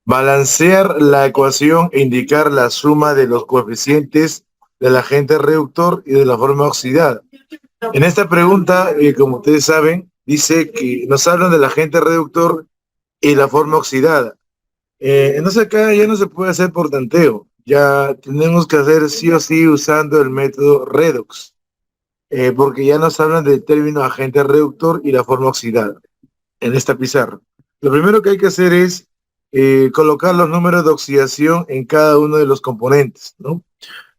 Balancear la ecuación e indicar la suma de los coeficientes del agente reductor y de la forma oxidada. En esta pregunta, como ustedes saben, dice que nos hablan del agente reductor y la forma oxidada. Entonces acá ya no se puede hacer por tanteo. Ya tenemos que hacer sí o sí usando el método redox, porque ya nos hablan del término agente reductor y la forma oxidada en esta pizarra. Lo primero que hay que hacer es colocar los números de oxidación en cada uno de los componentes, ¿no?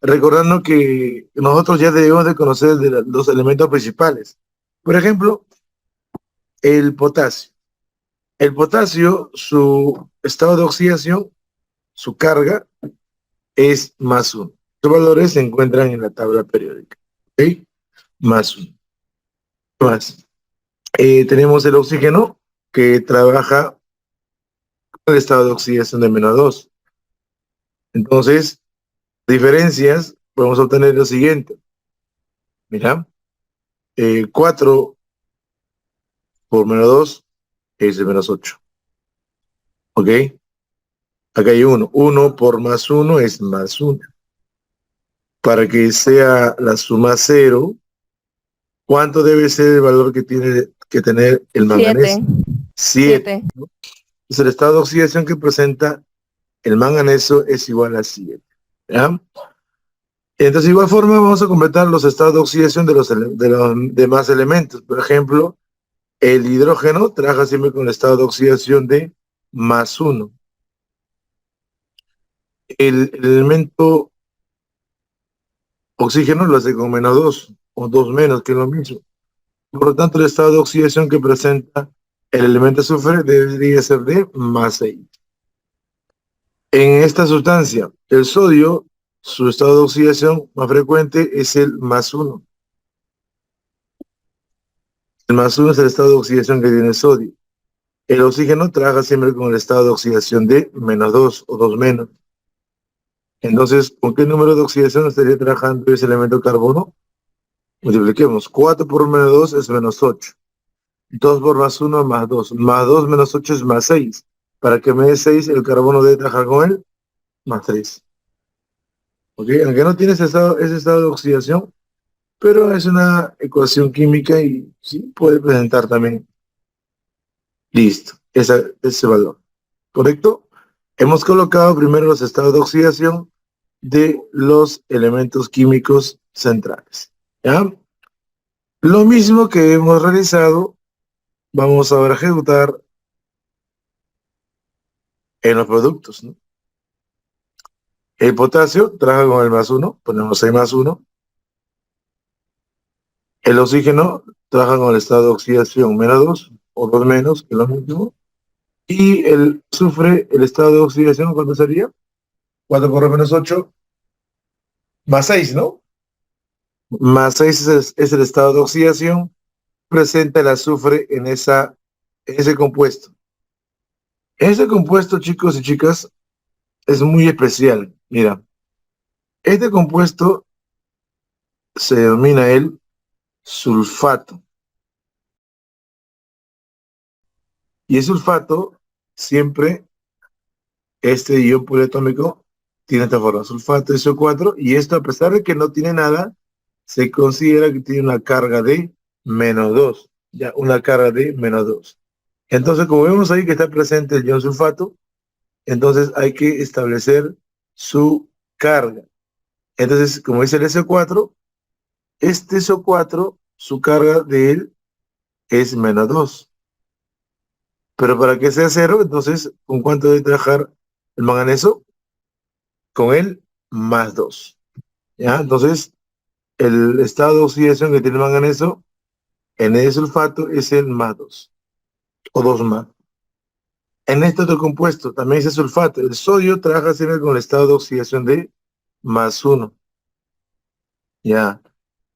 Recordando que nosotros ya debemos de conocer los elementos principales. Por ejemplo, el potasio. El potasio, su estado de oxidación, su carga, es +1. Los valores se encuentran en la tabla periódica. ¿Ok? +1. Más. Tenemos el oxígeno, que trabaja con el estado de oxidación de -2. Entonces, diferencias, podemos obtener lo siguiente. Mira, 4 por -2 es de -8. ¿Ok? Acá hay 1. 1 por +1 es +1. Para que sea la suma 0, ¿cuánto debe ser el valor que tiene que tener el manganeso? 7. 7. 7. Entonces el estado de oxidación que presenta el manganeso es igual a 7. ¿Ya? Entonces, de igual forma, vamos a completar los estados de oxidación de los demás elementos. Por ejemplo, el hidrógeno trabaja siempre con el estado de oxidación de +1. El elemento oxígeno lo hace con -2 o 2 menos, que es lo mismo. Por lo tanto, el estado de oxidación que presenta el elemento azufre debería ser de +6. En esta sustancia, el sodio, su estado de oxidación más frecuente es el +1. El +1 es el estado de oxidación que tiene el sodio. El oxígeno trabaja siempre con el estado de oxidación de -2 o 2 menos. Entonces, ¿con qué número de oxidación estaría trabajando ese elemento carbono? Multipliquemos. 4 por -2 es -8. 2 por +1 es +2. +2 menos 8 es +6. Para que me dé 6, el carbono debe trabajar con él +3. ¿Ok? Aunque no tiene ese estado de oxidación, pero es una ecuación química y sí puede presentar también. Listo. Ese valor. ¿Correcto? Hemos colocado primero los estados de oxidación de los elementos químicos centrales. ¿Ya? Lo mismo que hemos realizado, vamos ahora a ejecutar en los productos, ¿no? El potasio trabaja con el +1, ponemos ahí +1. El oxígeno trabaja con el estado de oxidación -2 o 2 menos, que es lo mismo. Y el azufre, el estado de oxidación, ¿cuánto sería? 4 por -8, +6, ¿no? +6 es el estado de oxidación, presenta el azufre en ese compuesto. Ese compuesto, chicos y chicas, es muy especial. Mira, este compuesto se denomina el sulfato. Y el sulfato, siempre, este ion poliatómico tiene esta forma, sulfato SO4, y esto, a pesar de que no tiene nada, se considera que tiene una carga de -2. Ya, una carga de -2. Entonces, como vemos ahí que está presente el ion sulfato, entonces hay que establecer su carga. Entonces, como dice el SO4, este SO4, su carga de él es -2. Pero para que sea 0, entonces, ¿con cuánto debe trabajar el manganeso? Con el +2. ¿Ya? Entonces, el estado de oxidación que tiene el manganeso en el sulfato es el +2 o 2 más. En este otro compuesto también dice sulfato. El sodio trabaja siempre con el estado de oxidación de +1. Ya.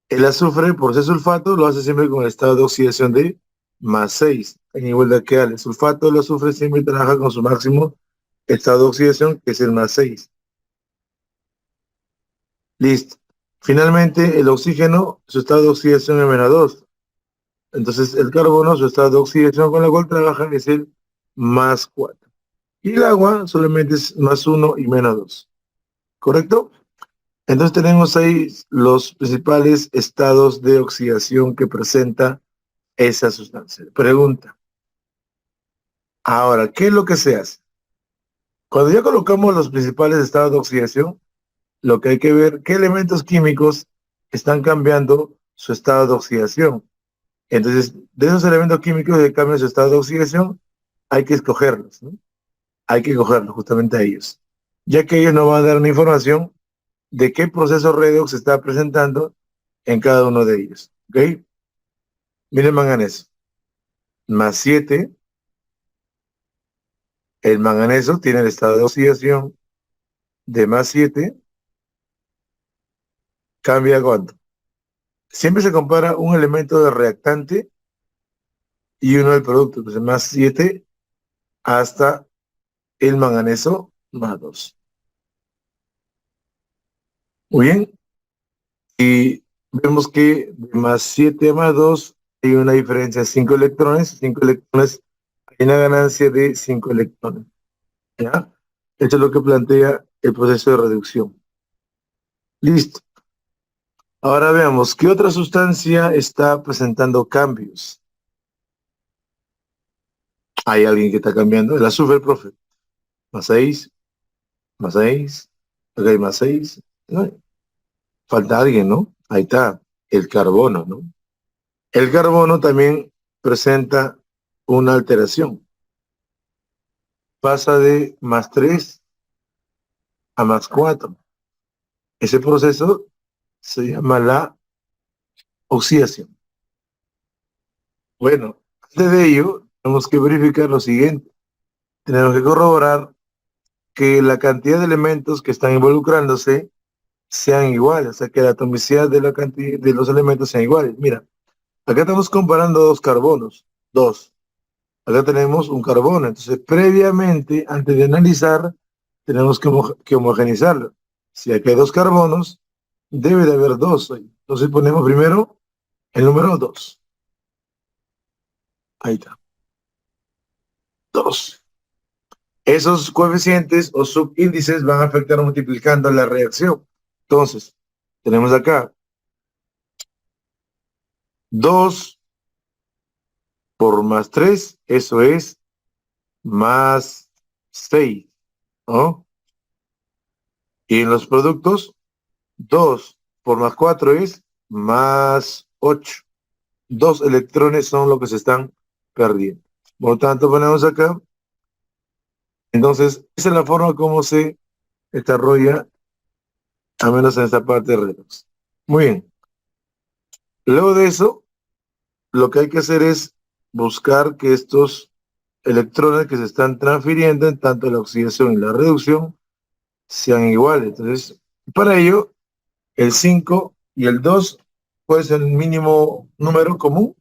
El azufre, por ser sulfato, lo hace siempre con el estado de oxidación de +6. En igualdad que el sulfato, el azufre siempre trabaja con su máximo estado de oxidación, que es el +6. Listo. Finalmente, el oxígeno, su estado de oxidación es -2. Entonces, el carbono, su estado de oxidación con la cual trabaja es el +4. Y el agua solamente es +1 y -2. ¿Correcto? Entonces tenemos ahí los principales estados de oxidación que presenta esa sustancia. Pregunta. Ahora, ¿qué es lo que se hace? Cuando ya colocamos los principales estados de oxidación, lo que hay que ver, qué elementos químicos están cambiando su estado de oxidación. Entonces, de esos elementos químicos que cambian su estado de oxidación, hay que escogerlos, ¿no? Hay que cogerlos justamente a ellos, ya que ellos nos van a dar una información de qué proceso redox se está presentando en cada uno de ellos. ¿Ok? Miren manganeso. +7, el manganeso tiene el estado de oxidación de +7, cambia cuánto. Siempre se compara un elemento de reactante y uno del producto. Entonces, +7 hasta el manganeso +2. Muy bien. Y vemos que de +7 a +2 hay una diferencia de 5 electrones. 5 electrones, hay una ganancia de 5 electrones. ¿Ya? Esto es lo que plantea el proceso de reducción. Listo. Ahora veamos, ¿qué otra sustancia está presentando cambios? Hay alguien que está cambiando. El azufre, profe. +6, +6, acá hay +6. No, falta alguien, ¿no? Ahí está, el carbono, ¿no? El carbono también presenta una alteración. Pasa de +3 a +4. Ese proceso se llama la oxidación. Bueno, antes de ello, tenemos que verificar lo siguiente. Tenemos que corroborar que la cantidad de elementos que están involucrándose sean iguales, o sea, que la atomicidad de la cantidad de los elementos sean iguales. Mira, acá estamos comparando dos carbonos, dos. Acá tenemos un carbono, entonces previamente, antes de analizar, tenemos que homogeneizarlo. Si aquí hay dos carbonos, debe de haber dos ahí. Entonces ponemos primero el número 2. Ahí está. 2. Esos coeficientes o subíndices van a afectar multiplicando la reacción. Entonces, tenemos acá 2 por +3, eso es +6, ¿no? Y en los productos, 2 por +4 es +8. 2 electrones son lo que se están perdiendo. Por lo tanto, ponemos acá. Entonces, esa es la forma como se desarrolla, al menos en esta parte de redox. Muy bien. Luego de eso, lo que hay que hacer es buscar que estos electrones que se están transfiriendo en tanto la oxidación y la reducción sean iguales. Entonces, para ello, el 5 y el 2, pues el mínimo número común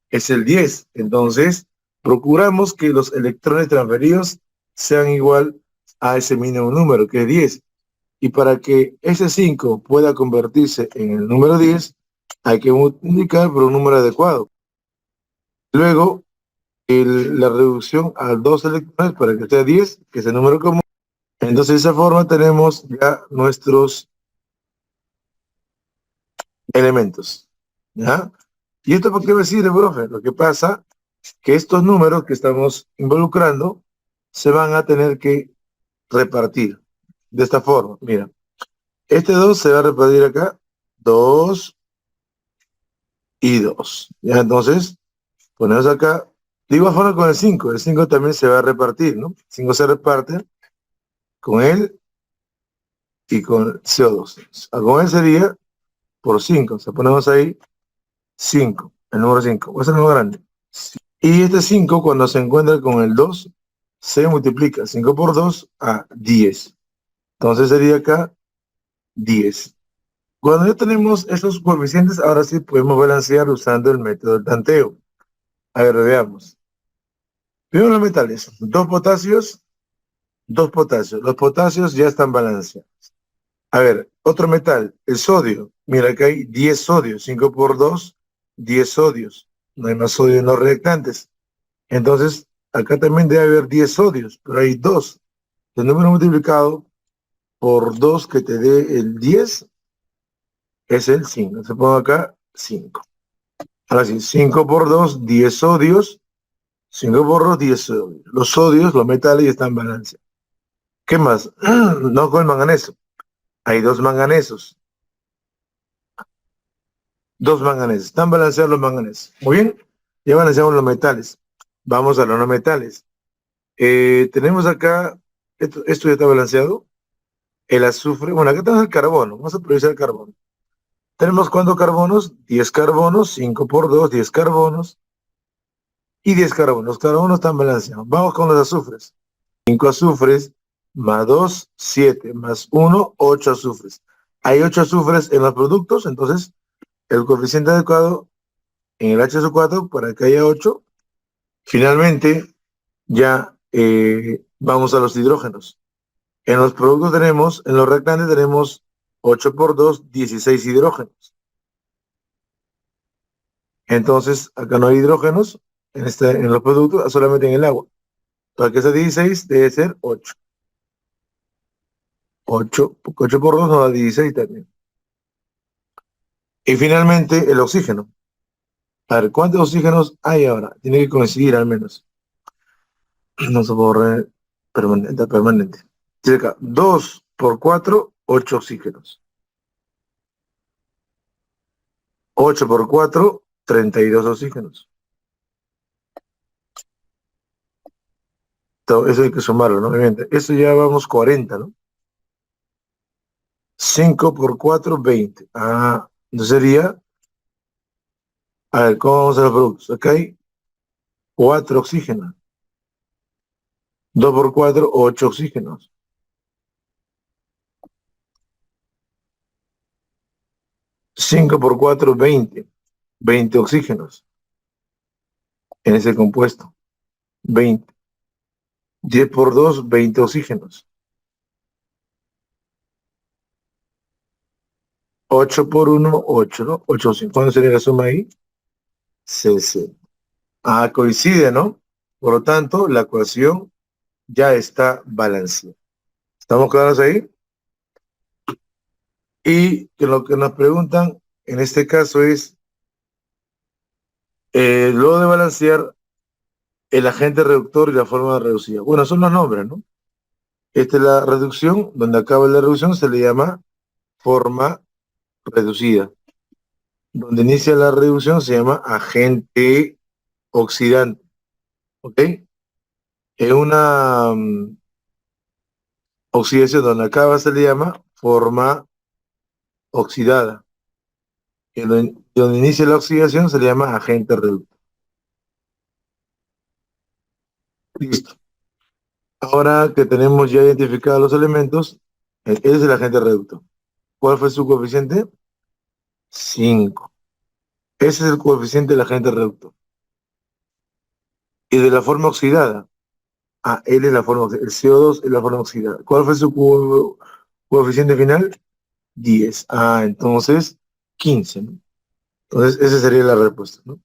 es el 10. Entonces, procuramos que los electrones transferidos sean igual a ese mínimo número, que es 10. Y para que ese 5 pueda convertirse en el número 10, hay que multiplicar por un número adecuado. Luego, la reducción a 2 electrones para que sea 10, que es el número común. Entonces, de esa forma tenemos ya nuestros elementos. ¿Ya? ¿Y esto por qué me sirve, profe? Lo que pasa que estos números que estamos involucrando se van a tener que repartir de esta forma. Mira, este 2 se va a repartir acá, 2 y 2. ¿Ya? Entonces, ponemos acá, de igual forma con el 5 también se va a repartir, ¿no? 5 se reparte con él y con CO2. Con él sería por 5, o sea, ponemos ahí 5, el número 5, va a ser el número grande. Y este 5 cuando se encuentra con el 2, se multiplica 5 por 2 a 10. Entonces sería acá 10. Cuando ya tenemos estos coeficientes, ahora sí podemos balancear usando el método del tanteo. A ver, veamos. Primero los metales, 2 potasios, 2 potasios. Los potasios ya están balanceados. A ver, otro metal, el sodio. Mira que hay 10 sodios, 5 por 2, 10 sodios. No hay más sodio en los reactantes. Entonces, acá también debe haber 10 sodios, pero hay 2. El número multiplicado por 2 que te dé el 10 es el 5. Se pongo acá 5. Ahora sí, 5 por 2, 10 sodios. 5 por 2, 10 sodios. Los sodios, los metales, están en balance. ¿Qué más? No con el manganeso. Hay 2 manganesos. 2 manganesos. Están balanceados los manganesos. Muy bien. Ya balanceamos los metales. Vamos a los no metales. Tenemos acá, esto ya está balanceado. El azufre. Bueno, acá tenemos el carbono. Vamos a priorizar el carbono. Tenemos ¿cuántos carbonos? 10 carbonos. 5 por 2, 10 carbonos. Y 10 carbonos. Los carbonos están balanceados. Vamos con los azufres. 5 azufres más 2, 7, más 1, 8 azufres. Hay 8 azufres en los productos, entonces el coeficiente adecuado en el HSO4 para que haya 8. Finalmente, ya vamos a los hidrógenos. En los productos tenemos, en los reactantes tenemos 8 por 2, 16 hidrógenos. Entonces, acá no hay hidrógenos en los productos, solamente en el agua. Para que sea 16 debe ser 8. 8 por 2 nos da 16 también. Y finalmente, el oxígeno. A ver, ¿cuántos oxígenos hay ahora? Tiene que coincidir al menos. No se borre permanente. Cerca, 2 por 4, 8 oxígenos. 8 por 4, 32 oxígenos. Eso hay que sumarlo, ¿no? Obviamente. Eso ya vamos 40, ¿no? 5 por 4, 20. Ah, entonces sería, a ver, ¿cómo vamos a los productos? Acá hay 4 oxígenos. 2 por 4, 8 oxígenos. 5 por 4, 20. 20 oxígenos en ese compuesto. 20. 10 por 2, 20 oxígenos. 8 por 1, 8, ¿no? 8 oxígenos. ¿Cuándo sería la suma ahí? 60. Ah, coincide, ¿no? Por lo tanto, la ecuación ya está balanceada. ¿Estamos claros ahí? Y que lo que nos preguntan en este caso es, luego de balancear el agente reductor y la forma reducida. Bueno, son los nombres, ¿no? Esta es la reducción, donde acaba la reducción se le llama forma reducida. Donde inicia la reducción se llama agente oxidante. ¿Ok? En una oxidación donde acaba se le llama forma oxidada. Y donde inicia la oxidación se le llama agente reductor. Listo. Ahora que tenemos ya identificados los elementos, ese es el agente reductor. ¿Cuál fue su coeficiente? 5. Ese es el coeficiente del agente reductor. Y de la forma oxidada. Ah, él es la forma oxidada. El CO2 es la forma oxidada. ¿Cuál fue su coeficiente final? 10. Ah, entonces 15, ¿no? Entonces esa sería la respuesta, ¿no?